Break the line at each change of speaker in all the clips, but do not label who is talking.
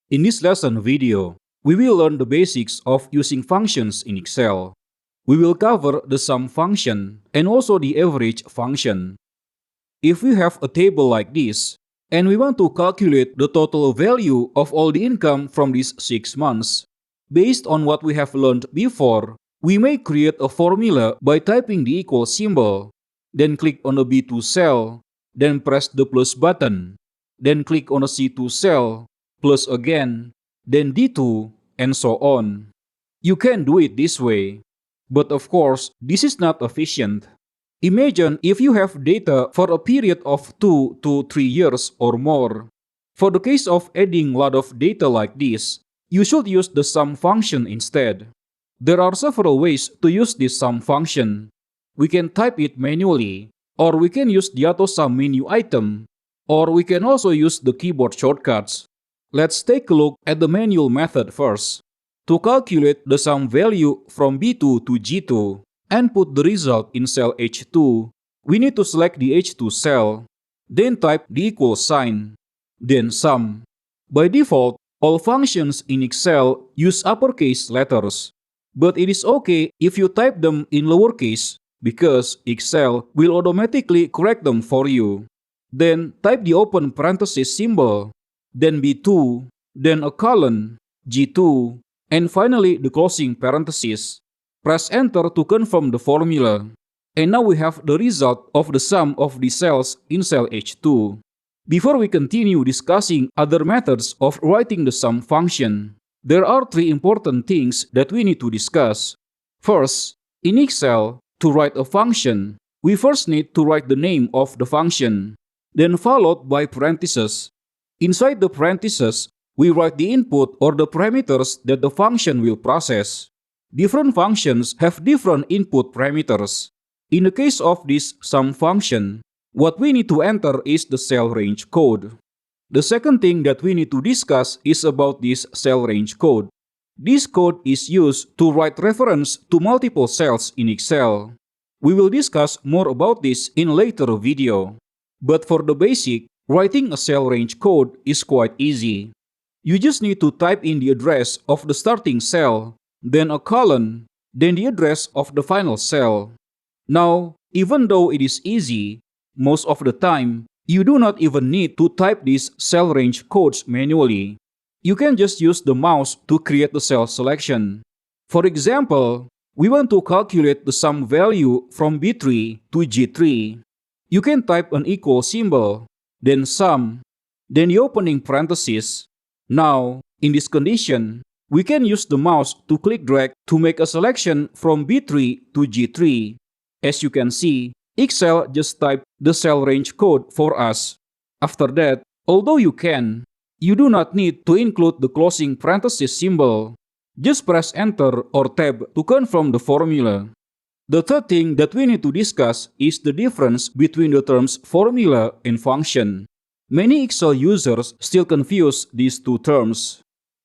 In this lesson video, we will learn the basics of using functions in Excel. We will cover the sum function and also the average function. If we have a table like this, and we want to calculate the total value of all the income from these 6 months, based on what we have learned before, we may create a formula by typing the equal symbol, then click on the B2 cell, then press the plus button, then click on the C2 cell, plus again, then D2, and so on. You can do it this way. But of course, this is not efficient. Imagine if you have data for a period of 2 to 3 years or more. For the case of adding a lot of data like this, you should use the sum function instead. There are several ways to use this sum function. We can type it manually, or we can use the AutoSum menu item, or we can also use the keyboard shortcuts. Let's take a look at the manual method first. To calculate the sum value from B2 to G2 and put the result in cell H2, we need to select the H2 cell, then type the equal sign, then sum. By default, all functions in Excel use uppercase letters, but it is okay if you type them in lowercase because Excel will automatically correct them for you. Then type the open parenthesis symbol, then B2, then a colon, G2, and finally the closing parenthesis. Press enter to confirm the formula. And now we have the result of the sum of the cells in cell H2. Before we continue discussing other methods of writing the sum function, there are 3 important things that we need to discuss. First, in Excel, to write a function, we first need to write the name of the function, then followed by parentheses. Inside the parentheses, we write the input or the parameters that the function will process. Different functions have different input parameters. In the case of this sum function, what we need to enter is the cell range code. The second thing that we need to discuss is about this cell range code. This code is used to write reference to multiple cells in Excel. We will discuss more about this in a later video. But for the basic, writing a cell range code is quite easy. You just need to type in the address of the starting cell, then a colon, then the address of the final cell. Now, even though it is easy, most of the time, you do not even need to type these cell range codes manually. You can just use the mouse to create the cell selection. For example, we want to calculate the sum value from B3 to G3. You can type an equal symbol, then sum, then the opening parenthesis. Now, in this condition, we can use the mouse to click drag to make a selection from B3 to G3. As you can see, Excel just typed the cell range code for us. After that, although you do not need to include the closing parenthesis symbol. Just press enter or tab to confirm the formula. The third thing that we need to discuss is the difference between the terms formula and function. Many Excel users still confuse these two terms.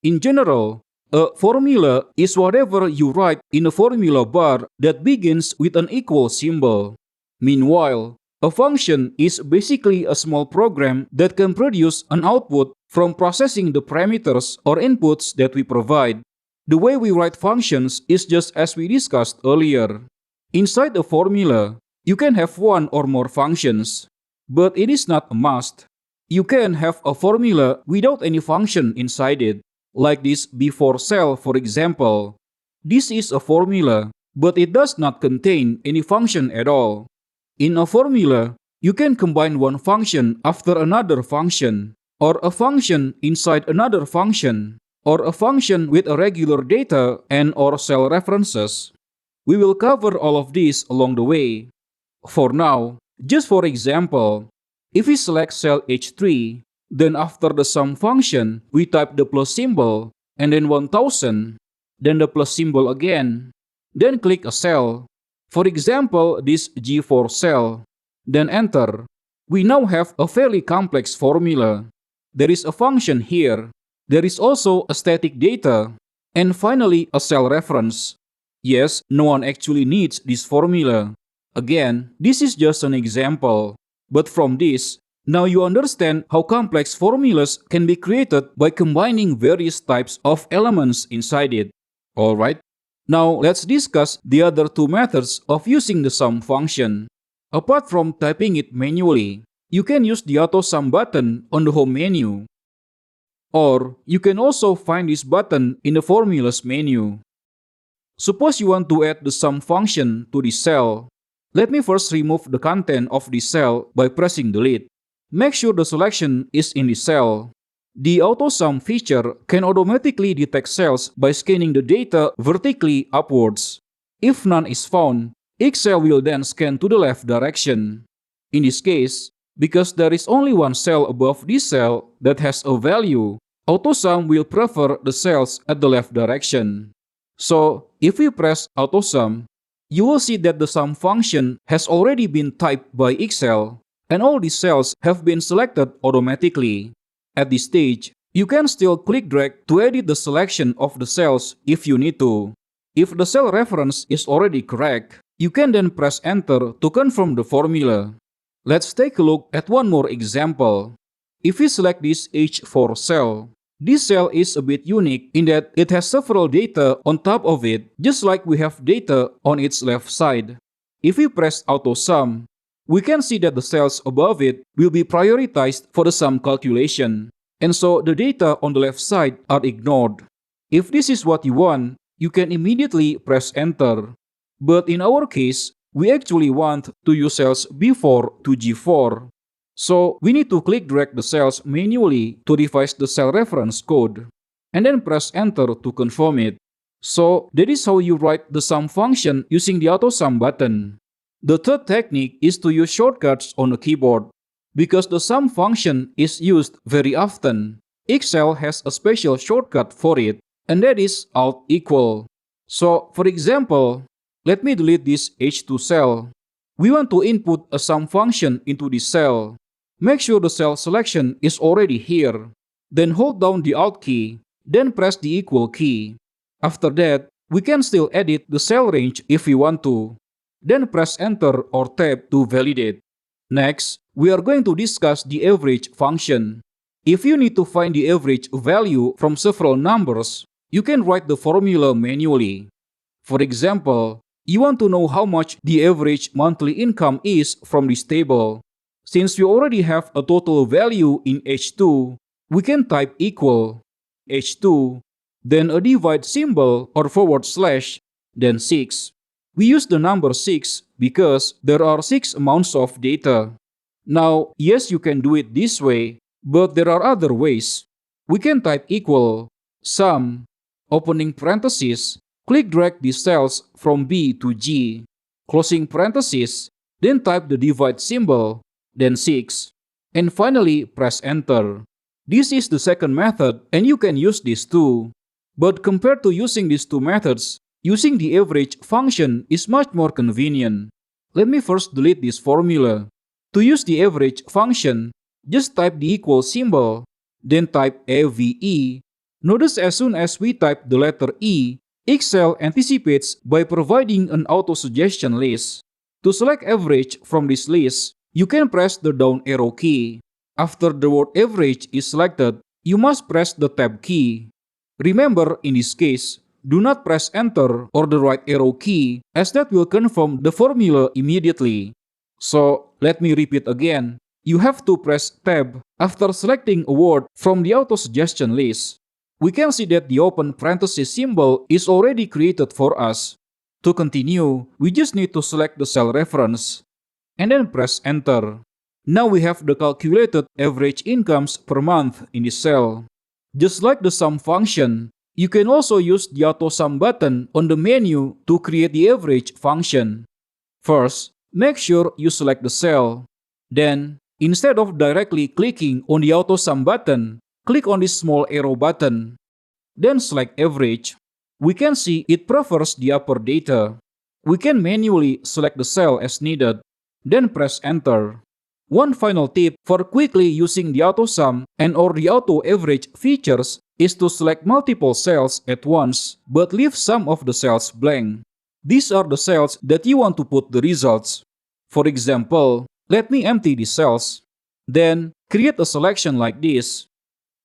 In general, a formula is whatever you write in a formula bar that begins with an equal symbol. Meanwhile, a function is basically a small program that can produce an output from processing the parameters or inputs that we provide. The way we write functions is just as we discussed earlier. Inside a formula, you can have one or more functions, but it is not a must. You can have a formula without any function inside it, like this B4 cell for example. This is a formula, but it does not contain any function at all. In a formula, you can combine one function after another function, or a function inside another function, or a function with a regular data and or cell references. We will cover all of these along the way. For now, just for example, if we select cell H3, then after the sum function, we type the plus symbol, and then 1000, then the plus symbol again, then click a cell. For example, this G4 cell, then enter. We now have a fairly complex formula. There is a function here. There is also a static data, and finally a cell reference. Yes, no one actually needs this formula. Again, this is just an example. But from this, Now you understand how complex formulas can be created by combining various types of elements inside it. Alright, now let's discuss the other two methods of using the sum function. Apart from typing it manually, you can use the auto sum button on the home menu. Or you can also find this button in the formulas menu. Suppose you want to add the sum function to this cell. Let me first remove the content of this cell by pressing delete. Make sure the selection is in this cell. The AutoSum feature can automatically detect cells by scanning the data vertically upwards. If none is found, each cell will then scan to the left direction. In this case, because there is only one cell above this cell that has a value, AutoSum will prefer the cells at the left direction. So, if we press AutoSum, you will see that the sum function has already been typed by each cell, and all these cells have been selected automatically. At this stage, you can still click drag to edit the selection of the cells if you need to. If the cell reference is already correct, you can then press enter to confirm the formula. Let's take a look at one more example. If we select this H4 cell, this cell is a bit unique in that it has several data on top of it, just like we have data on its left side. If we press AutoSum, we can see that the cells above it will be prioritized for the sum calculation, and so the data on the left side are ignored. If this is what you want, you can immediately press enter. But in our case, we actually want to use cells B4 to G4. So we need to click drag the cells manually to revise the cell reference code, and then press enter to confirm it. So that is how you write the sum function using the AutoSum button. The third technique is to use shortcuts on the keyboard. Because the sum function is used very often, each cell has a special shortcut for it, and that is Alt equal. So, for example, let me delete this H2 cell. We want to input a sum function into this cell. Make sure the cell selection is already here. Then hold down the Alt key, then press the equal key. After that, we can still edit the cell range if we want to. Then press enter or tab to validate. Next, we are going to discuss the average function. If you need to find the average value from several numbers, you can write the formula manually. For example, you want to know how much the average monthly income is from this table. Since we already have a total value in H2, we can type equal H2, then a divide symbol or forward slash, then 6. We use the number 6 because there are 6 amounts of data. Now, yes, you can do it this way, but there are other ways. We can type equal sum, opening parenthesis, click drag these cells from B to G, closing parenthesis, then type the divide symbol, then 6, and finally press enter. This is the second method, and you can use this too. But compared to using these two methods, using the average function is much more convenient. Let me first delete this formula. To use the average function, just type the equal symbol, then type AVE. Notice as soon as we type the letter E, each cell anticipates by providing an auto-suggestion list. To select average from this list, you can press the down arrow key. After the word average is selected, you must press the tab key. Remember, in this case, do not press enter or the right arrow key, as that will confirm the formula immediately. So, let me repeat again. You have to press tab after selecting a word from the auto-suggestion list. We can see that the open parenthesis symbol is already created for us. To continue, we just need to select the cell reference, and then press enter. Now we have the calculated average incomes per month in this cell. Just like the sum function, you can also use the AutoSum button on the menu to create the average function. First, make sure you select the cell. Then, instead of directly clicking on the AutoSum button, click on this small arrow button. Then select average. We can see it prefers the upper data. We can manually select the cell as needed, then press enter. One final tip for quickly using the AutoSum and or the auto average features is to select multiple cells at once, but leave some of the cells blank. These are the cells that you want to put the results. For example, let me empty these cells. Then create a selection like this.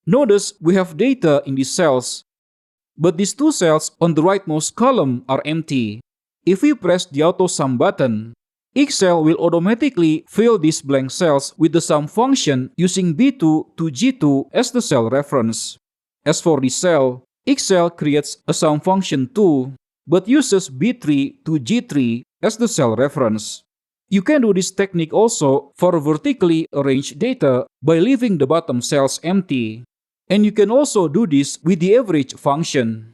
Notice we have data in these cells, but these two cells on the rightmost column are empty. If we press the AutoSum button, Excel will automatically fill these blank cells with the sum function using B2 to G2 as the cell reference. As for this cell, Excel creates a sum function too, but uses B3 to G3 as the cell reference. You can do this technique also for vertically arranged data by leaving the bottom cells empty. And you can also do this with the average function.